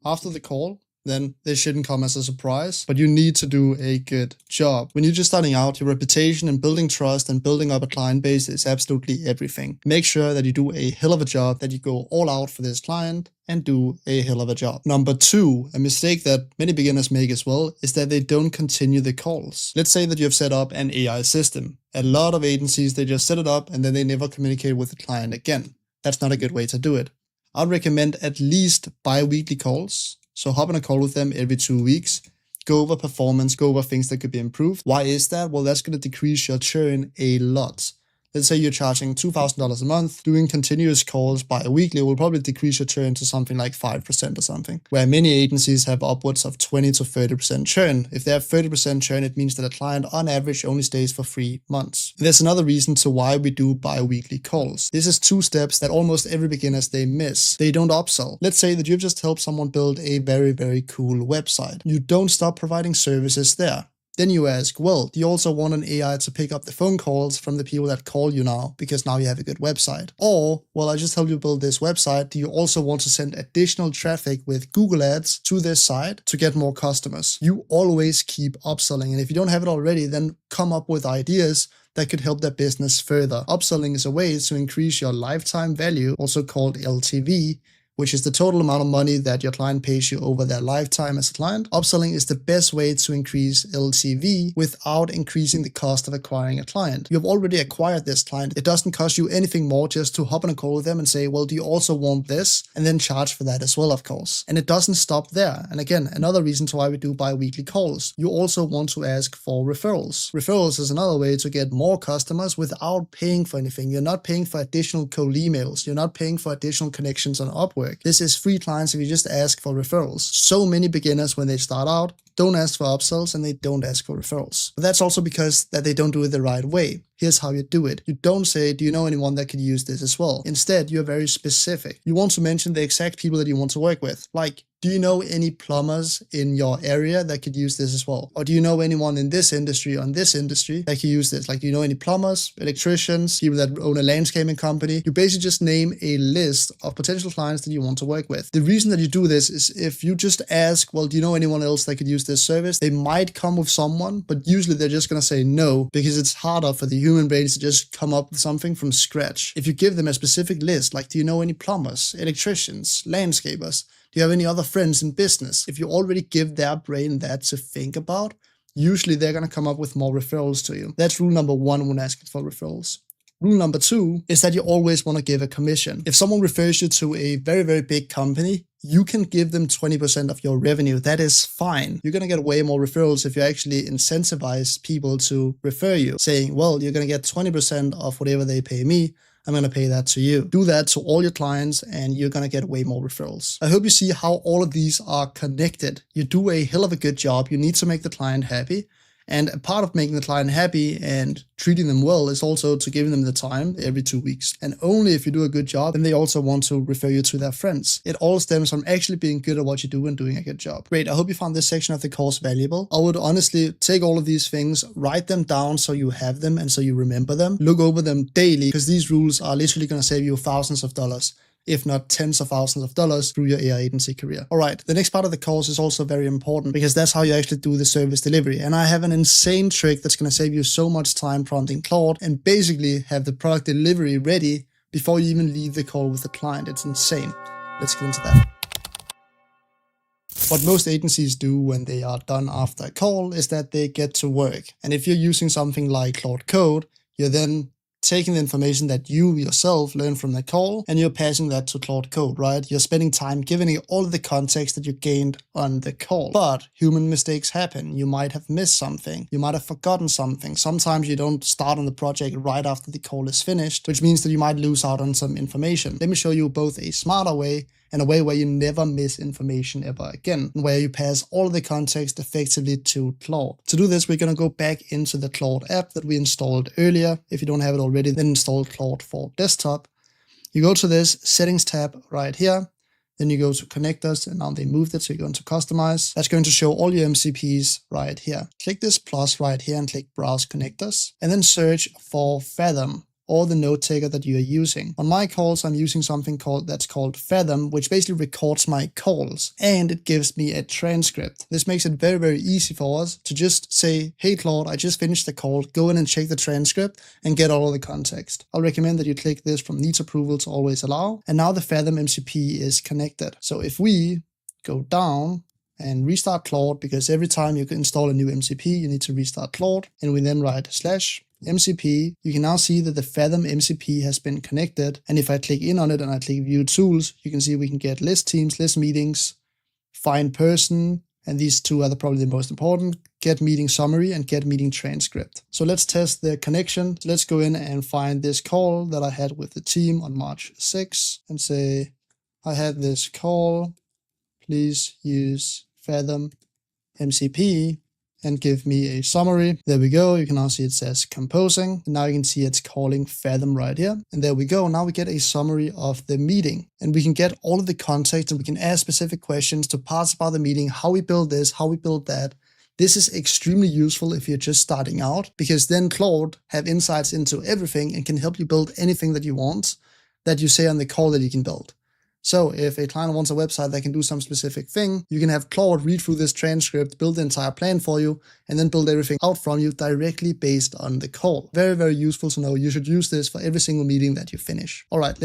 after the call, then this shouldn't come as a surprise, but you need to do a good job. When you're just starting out, your reputation and building trust and building up a client base is absolutely everything. Make sure that you do a hell of a job, that you go all out for this client and do a hell of a job. Number 2, a mistake that many beginners make as well, is that they don't continue the calls. Let's say that you have set up an AI system. A lot of agencies, they just set it up and then they never communicate with the client again. That's not a good way to do it. I'd recommend at least bi-weekly calls. So hop on a call with them every 2 weeks, go over performance, go over things that could be improved. Why is that? Well, that's going to decrease your churn a lot. Let's say you're charging $2,000 a month, doing continuous calls bi-weekly will probably decrease your churn to something like 5% or something, where many agencies have upwards of 20 to 30% churn. If they have 30% churn, it means that a client on average only stays for 3 months. There's another reason to why we do bi-weekly calls. This is 2 steps that almost every beginner they miss. They don't upsell. Let's say that you've just helped someone build a very, very cool website. You don't stop providing services there. Then you ask, well, do you also want an AI to pick up the phone calls from the people that call you now because now you have a good website? Or, well, I just helped you build this website. Do you also want to send additional traffic with Google Ads to this site to get more customers? You always keep upselling. And if you don't have it already, then come up with ideas that could help their business further. Upselling is a way to increase your lifetime value, also called LTV, which is the total amount of money that your client pays you over their lifetime as a client. Upselling is the best way to increase LTV without increasing the cost of acquiring a client. You've already acquired this client. It doesn't cost you anything more just to hop on a call with them and say, well, do you also want this? And then charge for that as well, of course. And it doesn't stop there. And again, another reason to why we do bi-weekly calls. You also want to ask for referrals. Referrals is another way to get more customers without paying for anything. You're not paying for additional cold emails. You're not paying for additional connections on Upwork. This is free clients if you just ask for referrals. So many beginners, when they start out, don't ask for upsells and they don't ask for referrals. But that's also because that they don't do it the right way. Here's how you do it. You don't say, do you know anyone that could use this as well? Instead, you're very specific. You want to mention the exact people that you want to work with. Like, do you know any plumbers in your area that could use this as well? Or do you know anyone in this industry or in this industry that could use this? Like, do you know any plumbers, electricians, people that own a landscaping company? You basically just name a list of potential clients that you want to work with. The reason that you do this is if you just ask, well, do you know anyone else that could use this service? They might come with someone, but usually they're just going to say no because it's harder for the human brains to just come up with something from scratch. If you give them a specific list, like, do you know any plumbers, electricians, landscapers? Do you have any other friends in business? If you already give their brain that to think about, usually they're going to come up with more referrals to you. That's rule number 1 when asking for referrals. Rule number 2 is that you always want to give a commission. If someone refers you to a very, very big company, you can give them 20% of your revenue. That is fine. You're going to get way more referrals if you actually incentivize people to refer you, saying, well, you're going to get 20% of whatever they pay me. I'm going to pay that to you. Do that to all your clients and you're going to get way more referrals. I hope you see how all of these are connected. You do a hell of a good job. You need to make the client happy. And a part of making the client happy and treating them well is also to give them the time every 2 weeks. And only if you do a good job, then they also want to refer you to their friends. It all stems from actually being good at what you do and doing a good job. Great, I hope you found this section of the course valuable. I would honestly take all of these things, write them down so you have them and so you remember them. Look over them daily because these rules are literally going to save you thousands of dollars, if not tens of thousands of dollars through your AI agency career. All right, the next part of the course is also very important because that's how you actually do the service delivery. And I have an insane trick that's going to save you so much time prompting Claude and basically have the product delivery ready before you even leave the call with the client. It's insane. Let's get into that. What most agencies do when they are done after a call is that they get to work. And if you're using something like Claude Code, you're then taking the information that you yourself learned from the call and you're passing that to Claude Code, right? You're spending time giving it all of the context that you gained on the call. But human mistakes happen. You might have missed something. You might have forgotten something. Sometimes you don't start on the project right after the call is finished, which means that you might lose out on some information. Let me show you both a smarter way and a way where you never miss information ever again, where you pass all of the context effectively to Claude. To do this, we're going to go back into the Claude app that we installed earlier. If you don't have it already, then install Claude for desktop. You go to this settings tab right here. Then you go to connectors and now they moved it. So you go into customize. That's going to show all your MCPs right here. Click this plus right here and click browse connectors and then search for Fathom or the note taker that you are using. On my calls, I'm using something that's called Fathom, which basically records my calls, and it gives me a transcript. This makes it very, very easy for us to just say, hey Claude, I just finished the call, go in and check the transcript and get all of the context. I'll recommend that you click this from needs approval to always allow, and now the Fathom MCP is connected. So if we go down and restart Claude, because every time you can install a new MCP, you need to restart Claude, and we then write /MCP, you can now see that the Fathom MCP has been connected. And if I click in on it and I click view tools, you can see we can get list teams, list meetings, find person, and these two are probably the most important, get meeting summary and get meeting transcript. So let's test the connection. So let's go in and find this call that I had with the team on March 6 and say, I had this call, please use Fathom MCP and give me a summary. There we go. You can now see it says composing. And now you can see it's calling Fathom right here. And there we go. Now we get a summary of the meeting, and we can get all of the context, and we can ask specific questions to parts about the meeting, how we build this, how we build that. This is extremely useful if you're just starting out, because then Claude have insights into everything and can help you build anything that you want that you say on the call that you can build. So if a client wants a website that can do some specific thing, you can have Claude read through this transcript, build the entire plan for you, and then build everything out from you directly based on the call. Very, very useful to know. You should use this for every single meeting that you finish. All right.